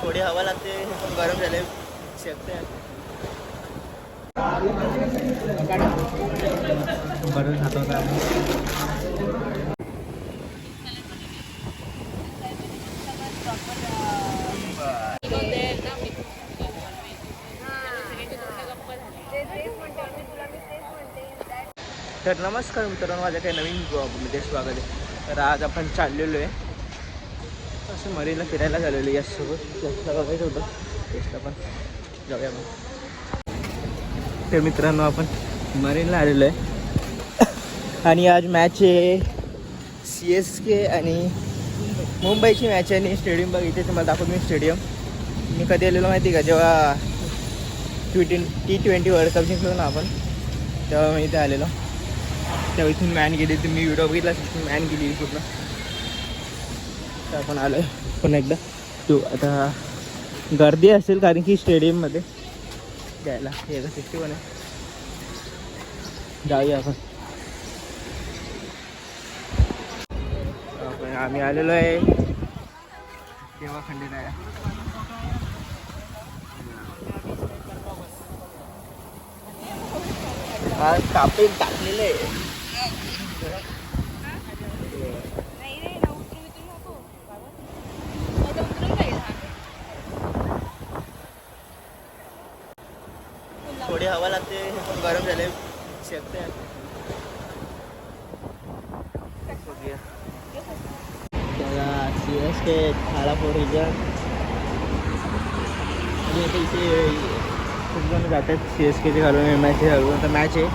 थोडी हवा लागते, हे पण गरम झाले शेकते. बरं खात होता तर नमस्कार मित्रांनो, माझ्या काही नवीन ब्लॉगमध्ये स्वागत आहे. तर आज आपण चाललेलो आहे असं मरीला फिरायला झालेलो आहे. यासोबत यशला बघायचं होतं, यशला पण जाऊया मग. तर मित्रांनो आपण मरीनला आलेलो आहे आणि आज मॅच आहे CSK आणि मुंबईची मॅच आहे. आणि स्टेडियम बघितले तुम्हाला दाखवतो मी. स्टेडियम मी कधी आलेलो माहिती का, जेव्हा T20 वर्ल्ड कप जिंकलो ना आपण, तेव्हा मी इथे आलेलो. तेव्हा इथून मॅन गेली, तुम्ही व्हिडिओ बघितला तिथून मॅन गेली पूर्ण. तर आपण आलो आहे पुन्हा एकदा. तू आता गर्दी असेल कारण की स्टेडियममध्ये द्यायला हे 61 आहे. जाऊया आपण. आम्ही आलेलो आहे देवा खंडेराया. आज कापे टाकलेलं आहे. थोडी हवा लागते, हे पण गरम झाले शेकते. CSK खालापूर रिजन इथे खूप जण जातात CSKचे घालून, MIचे घालून. आता मॅच आहे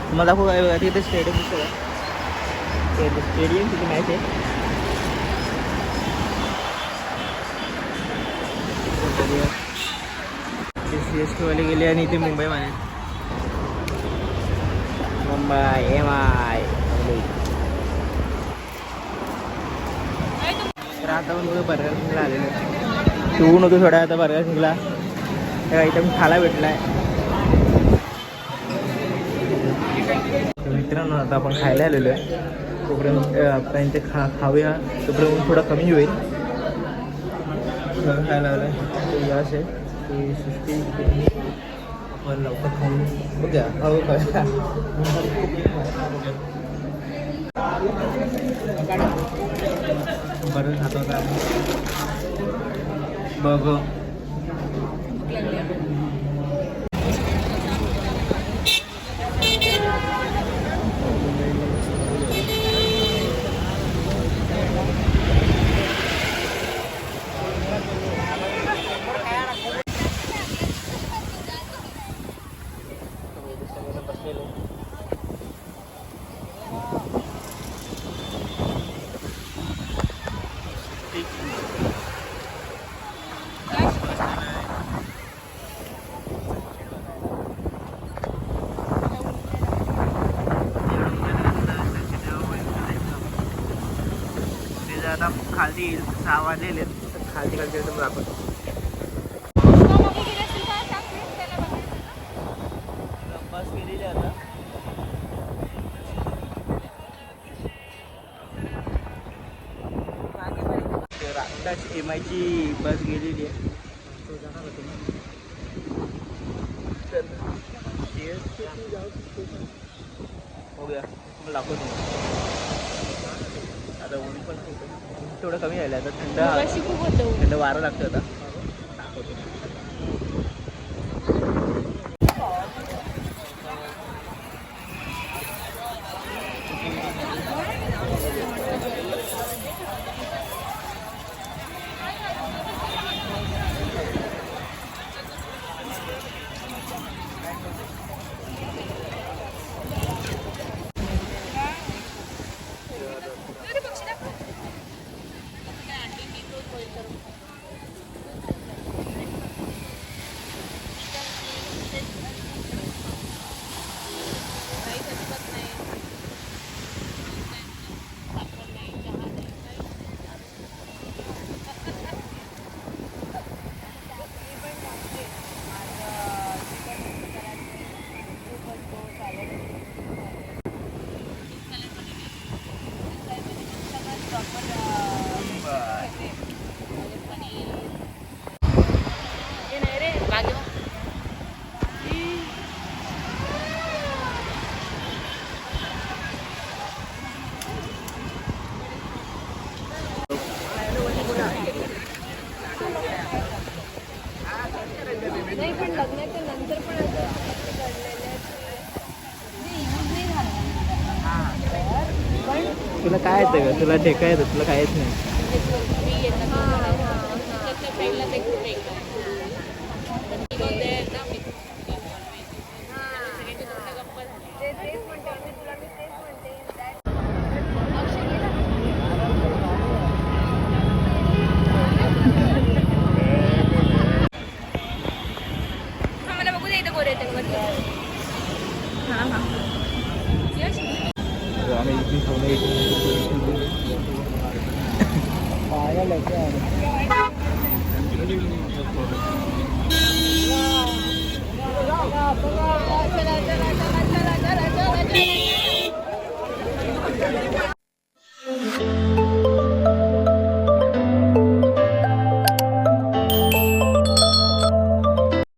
तुम्हाला दाखवू काय बघा. तिथे स्टेडियम दिसतं का, स्टेडियम तिथे मॅच आहे. CSK वाले गेले आणि इथे मुंबईमध्ये मुंबई MI. तर आता पण थोडं बर्गर किंगला आलेलं आहे. तू होतो थोडा, आता बर्गर किंगला तेव्हा इथं मी खायला भेटला आहे. तर मित्रांनो आता आपण खायला आलेलो आहे. तोपर्यंत आपण इथे खाऊया, तोपर्यंत थोडा कमी होईल. खायला आलं आहे ते असे की सुस्ती आपण लवकर खाऊन बघूया. हो का बरं खात होता बघ. आता खाली 6 वाजलेले, खाली तर आपण बस गेलेली आता. आत्ताच MIची बस गेलेली आहे. तो जाणार होतो ना. तर बघूया तुम्हाला दाखवतो. आता ऊन पण थोडं कमी झालं, आता थंड वारं लागतं. आता दाखवतो. नाही पण लग्नाच्या नंतर पण असं घडलेलं तुला काय येतं का? तुला ठेका येतं, तुला काय येत नाही.